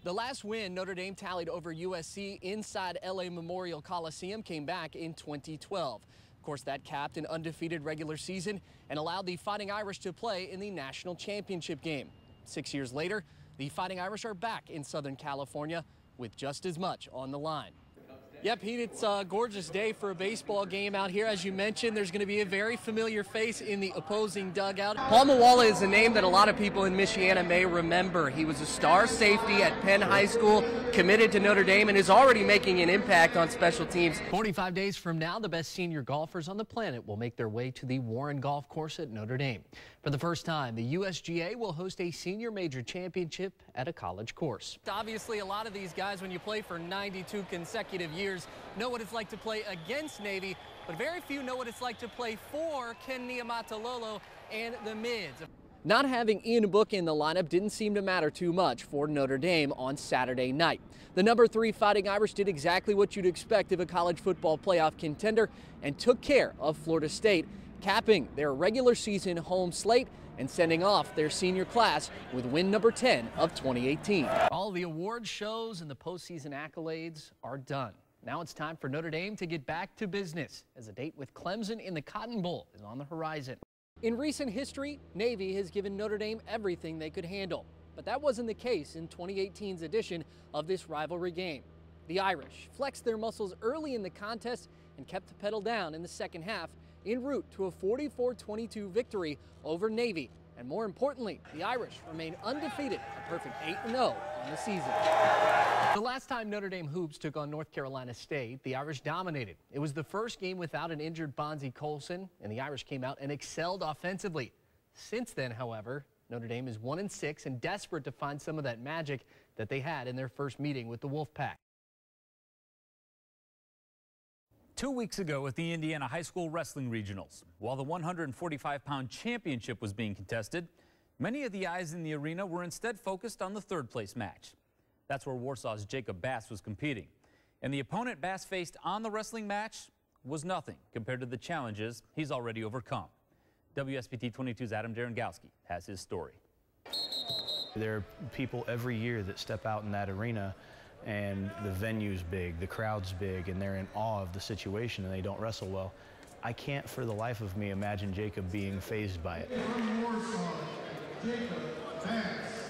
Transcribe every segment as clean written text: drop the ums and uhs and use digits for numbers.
The last win Notre Dame tallied over USC inside LA Memorial Coliseum came back in 2012. Of course, that capped an undefeated regular season and allowed the Fighting Irish to play in the national championship game. 6 years later, the Fighting Irish are back in Southern California with just as much on the line. Yep, Pete, it's a gorgeous day for a baseball game out here. As you mentioned, there's going to be a very familiar face in the opposing dugout. Paul Mawala is a name that a lot of people in Michiana may remember. He was a star safety at Penn High School, committed to Notre Dame, and is already making an impact on special teams. 45 days from now, the best senior golfers on the planet will make their way to the Warren Golf Course at Notre Dame. For the first time, the USGA will host a senior major championship at a college course. Obviously, a lot of these guys, when you play for 92 consecutive years, know what it's like to play against Navy, but very few know what it's like to play for Ken Niumatalolo and the Mids. Not having Ian Book in the lineup didn't seem to matter too much for Notre Dame on Saturday night. The number 3 Fighting Irish did exactly what you'd expect of a college football playoff contender and took care of Florida State, capping their regular season home slate and sending off their senior class with win number 10 of 2018. All the award shows and the postseason accolades are done. Now it's time for Notre Dame to get back to business as a date with Clemson in the Cotton Bowl is on the horizon. In recent history, Navy has given Notre Dame everything they could handle, but that wasn't the case in 2018's edition of this rivalry game. The Irish flexed their muscles early in the contest and kept the pedal down in the second half en route to a 44-22 victory over Navy. And more importantly, the Irish remain undefeated, a perfect 8-0 on the season. The last time Notre Dame Hoops took on North Carolina State, the Irish dominated. It was the first game without an injured Bonzie Colson, and the Irish came out and excelled offensively. Since then, however, Notre Dame is 1-6 and desperate to find some of that magic that they had in their first meeting with the Wolfpack. 2 weeks ago at the Indiana High School Wrestling Regionals, while the 145-pound championship was being contested, many of the eyes in the arena were instead focused on the third-place match. That's where Warsaw's Jacob Bass was competing. And the opponent Bass faced on the wrestling match was nothing compared to the challenges he's already overcome. WSBT 22's Adam Derengowski has his story. There are people every year that step out in that arena and the venue's big, the crowd's big, and they're in awe of the situation and they don't wrestle well. I can't for the life of me imagine Jacob being fazed by it.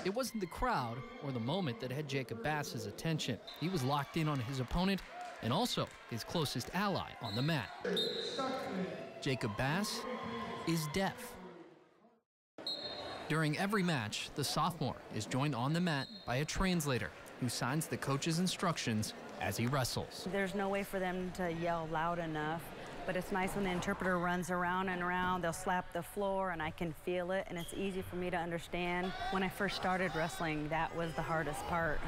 It wasn't the crowd or the moment that had Jacob Bass's attention. He was locked in on his opponent and also his closest ally on the mat. Jacob Bass is deaf. During every match, the sophomore is joined on the mat by a translator who signs the coach's instructions as he wrestles. There's no way for them to yell loud enough, but it's nice when the interpreter runs around and around. They'll slap the floor and I can feel it, and it's easy for me to understand. When I first started wrestling, that was the hardest part.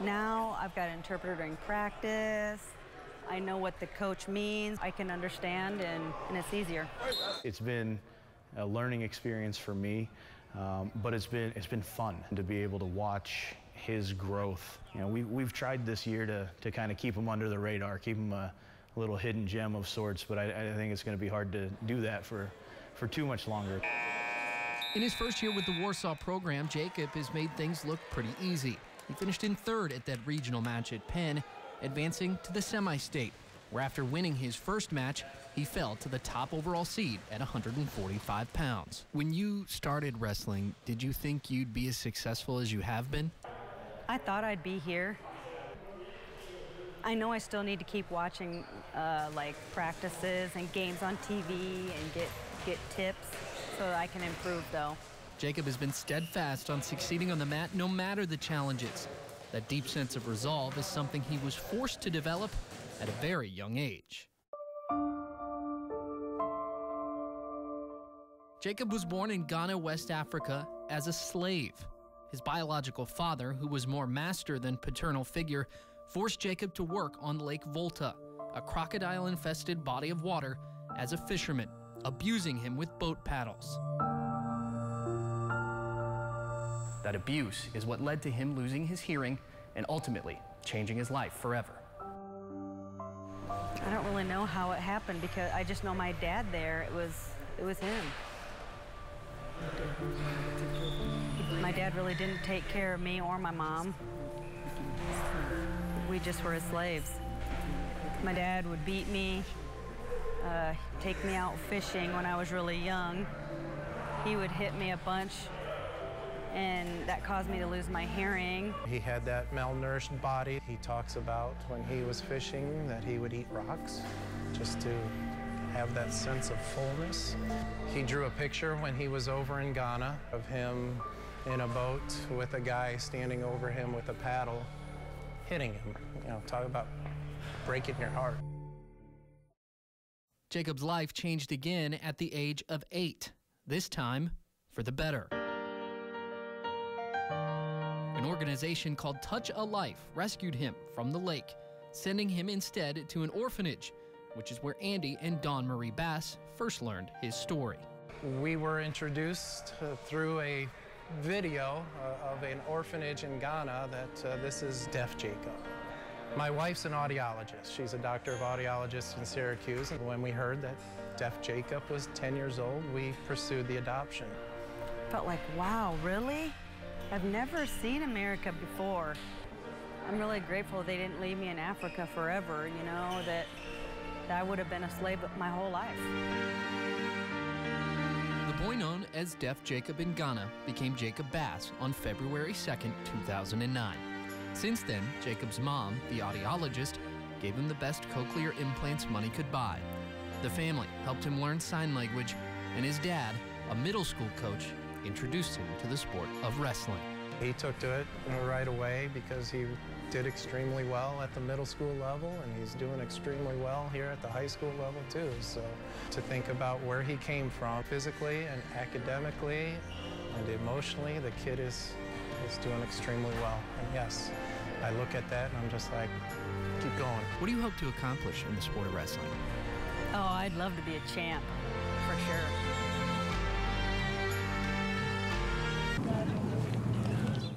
Now I've got an interpreter during practice. I know what the coach means. I can understand, and it's easier. It's been a learning experience for me, but it's been fun to be able to watch his growth. You know, we've tried this year to kind of keep him under the radar, keep him a little hidden gem of sorts, but I think it's going to be hard to do that for too much longer. In his first year with the Warsaw program, Jacob has made things look pretty easy. He finished in third at that regional match at Penn, advancing to the semi-state, where after winning his first match, he fell to the top overall seed at 145 pounds. When you started wrestling, did you think you'd be as successful as you have been? I thought I'd be here. I know I still need to keep watching like practices and games on TV and get tips so that I can improve, though. Jacob has been steadfast on succeeding on the mat no matter the challenges. That deep sense of resolve is something he was forced to develop at a very young age. Jacob was born in Ghana, West Africa, as a slave. His biological father, who was more master than paternal figure, forced Jacob to work on Lake Volta, a crocodile-infested body of water, as a fisherman, abusing him with boat paddles. That abuse is what led to him losing his hearing and ultimately changing his life forever. I don't really know how it happened because I just know my dad there. It was him. My dad really didn't take care of me or my mom. we just were his slaves. My dad would beat me, take me out fishing when I was really young. He would hit me a bunch, and that caused me to lose my hearing. He had that malnourished body. He talks about when he was fishing that he would eat rocks just to have that sense of fullness. He drew a picture when he was over in Ghana of him in a boat with a guy standing over him with a paddle, hitting him. You know, talk about breaking your heart. Jacob's life changed again at the age of 8, this time for the better. An organization called Touch a Life rescued him from the lake, sending him instead to an orphanage, which is where Andy and Dawn Marie Bass first learned his story. We were introduced through a video of an orphanage in Ghana that this is Deaf Jacob. My wife's an audiologist. She's a doctor of audiologists in Syracuse. And when we heard that Deaf Jacob was 10 years old, we pursued the adoption. Felt like, wow, really? I've never seen America before. I'm really grateful they didn't leave me in Africa forever, you know, that I would have been a slave my whole life. The boy known as Deaf Jacob in Ghana became Jacob Bass on February 2nd, 2009. Since then, Jacob's mom, the audiologist, gave him the best cochlear implants money could buy. The family helped him learn sign language, and his dad, a middle school coach, introduced him to the sport of wrestling. He took to it right away because he did extremely well at the middle school level, and he's doing extremely well here at the high school level too. So to think about where he came from physically and academically and emotionally, the kid is doing extremely well. And yes, I look at that and I'm just like, keep going. What do you hope to accomplish in the sport of wrestling? Oh, I'd love to be a champ, for sure.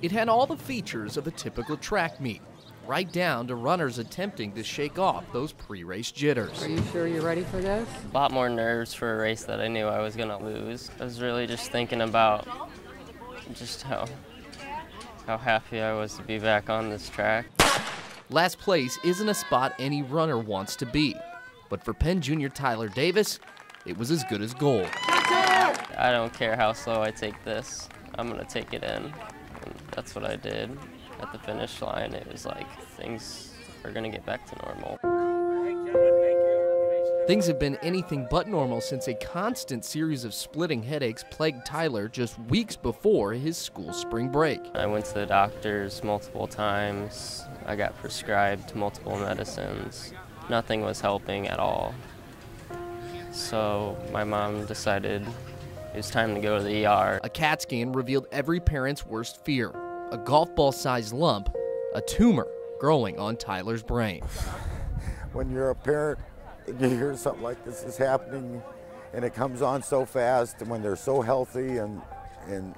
It had all the features of a typical track meet, right down to runners attempting to shake off those pre-race jitters. Are you sure you're ready for this? A lot more nerves for a race that I knew I was gonna lose. I was really just thinking about just how happy I was to be back on this track. Last place isn't a spot any runner wants to be, but for Penn Junior Tyler Davis, it was as good as gold. I don't care how slow I take this, I'm gonna take it in. And that's what I did. At the finish line, it was like things are gonna get back to normal. Things have been anything but normal since a constant series of splitting headaches plagued Tyler just weeks before his school spring break. I went to the doctors multiple times. I got prescribed multiple medicines. Nothing was helping at all. So my mom decided it was time to go to the ER. A CAT scan revealed every parent's worst fear, a golf ball-sized lump, a tumor growing on Tyler's brain. When you're a parent and you hear something like this is happening and it comes on so fast, and when they're so healthy and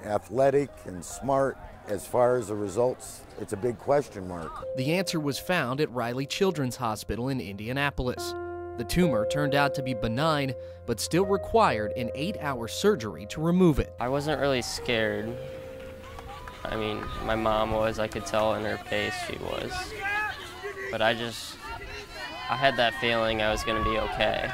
athletic and smart, as far as the results, it's a big question mark. The answer was found at Riley Children's Hospital in Indianapolis. The tumor turned out to be benign, but still required an 8-hour surgery to remove it. I wasn't really scared. I mean, my mom was, I could tell in her face she was. But I had that feeling I was going to be okay.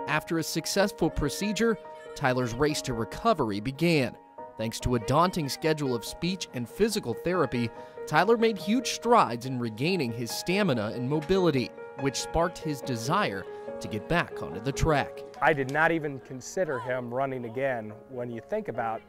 After a successful procedure, Tyler's race to recovery began. Thanks to a daunting schedule of speech and physical therapy, Tyler made huge strides in regaining his stamina and mobility, which sparked his desire to get back onto the track. I did not even consider him running again. When you think about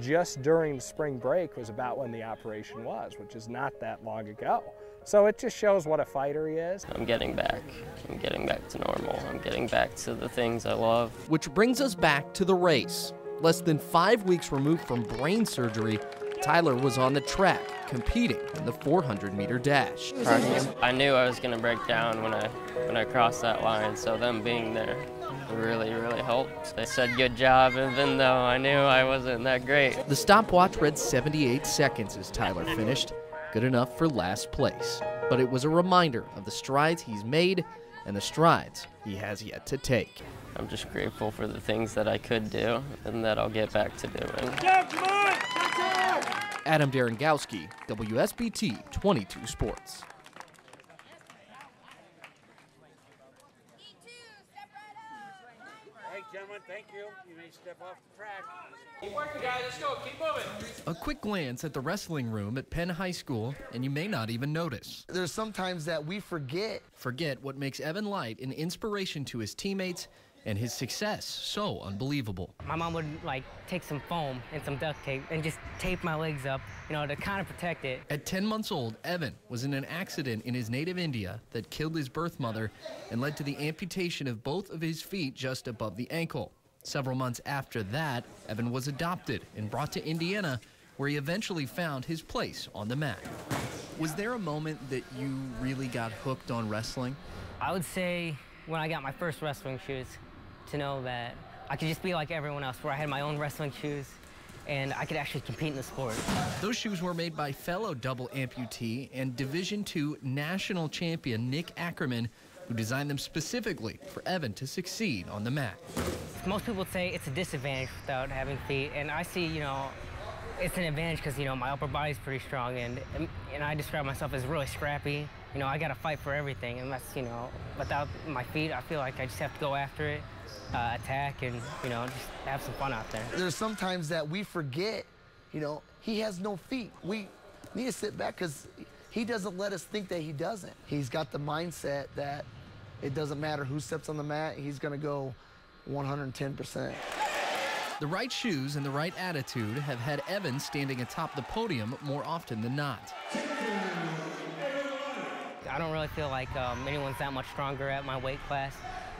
just during spring break was about when the operation was, which is not that long ago. So it just shows what a fighter he is. I'm getting back. I'm getting back to normal. I'm getting back to the things I love. Which brings us back to the race. Less than 5 weeks removed from brain surgery, Tyler was on the track, competing in the 400-meter dash. I knew I was going to break down when I crossed that line, so them being there really, really helped. They said good job, even though I knew I wasn't that great. The stopwatch read 78 seconds as Tyler finished, good enough for last place. But it was a reminder of the strides he's made and the strides he has yet to take. I'm just grateful for the things that I could do and that I'll get back to doing. Adam Derengowski, WSBT 22 Sports. Hey, gentlemen, thank you. You may step off the track. Keep working, guys. Let's go. Keep moving. A quick glance at the wrestling room at Penn High School, and you may not even notice. There's sometimes that we forget Forget what makes Evan Light an inspiration to his teammates and his success so unbelievable. My mom would take some foam and some duct tape and just tape my legs up, to kind of protect it. At 10 months old, Evan was in an accident in his native India that killed his birth mother and led to the amputation of both of his feet just above the ankle. Several months after that, Evan was adopted and brought to Indiana, where he eventually found his place on the mat. Was there a moment that you really got hooked on wrestling? I would say when I got my first wrestling shoes, to know that I could just be like everyone else, where I had my own wrestling shoes and I could actually compete in the sport. Those shoes were made by fellow double amputee and Division II national champion Nick Ackerman, who designed them specifically for Evan to succeed on the mat. Most people would say it's a disadvantage without having feet, and I see, it's an advantage because, my upper body's pretty strong, and I describe myself as really scrappy. I got to fight for everything, and that's, without my feet, I feel like I just have to go after it, attack, and, just have some fun out there. there's sometimes that we forget, he has no feet. We need to sit back because he doesn't let us think that he doesn't. He's got the mindset that it doesn't matter who steps on the mat, he's going to go 110%. The right shoes and the right attitude have had Evan standing atop the podium more often than not. I don't really feel like anyone's that much stronger at my weight class,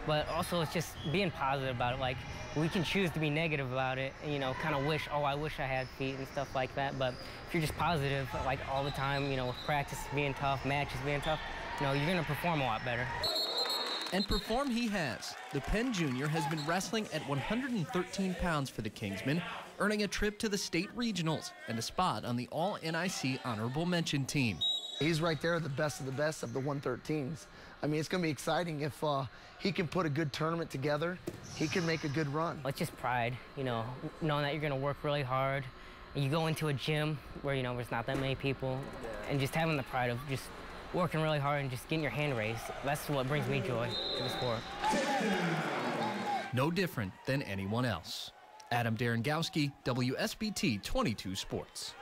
but also it's just being positive about it. Like, we can choose to be negative about it and, kind of wish, I wish I had feet and stuff like that, but if you're just positive, like, all the time, with practice being tough, matches being tough, you're going to perform a lot better. And perform he has. The Penn Junior has been wrestling at 113 pounds for the Kingsmen, earning a trip to the state regionals and a spot on the All-NIC honorable mention team. He's right there, the best of the 113s. I mean, it's going to be exciting if he can put a good tournament together. He can make a good run. It's just pride, knowing that you're going to work really hard. And you go into a gym where, there's not that many people, and just having the pride of just working really hard and just getting your hand raised. That's what brings me joy to the sport. No different than anyone else. Adam Derengowski, WSBT 22 Sports.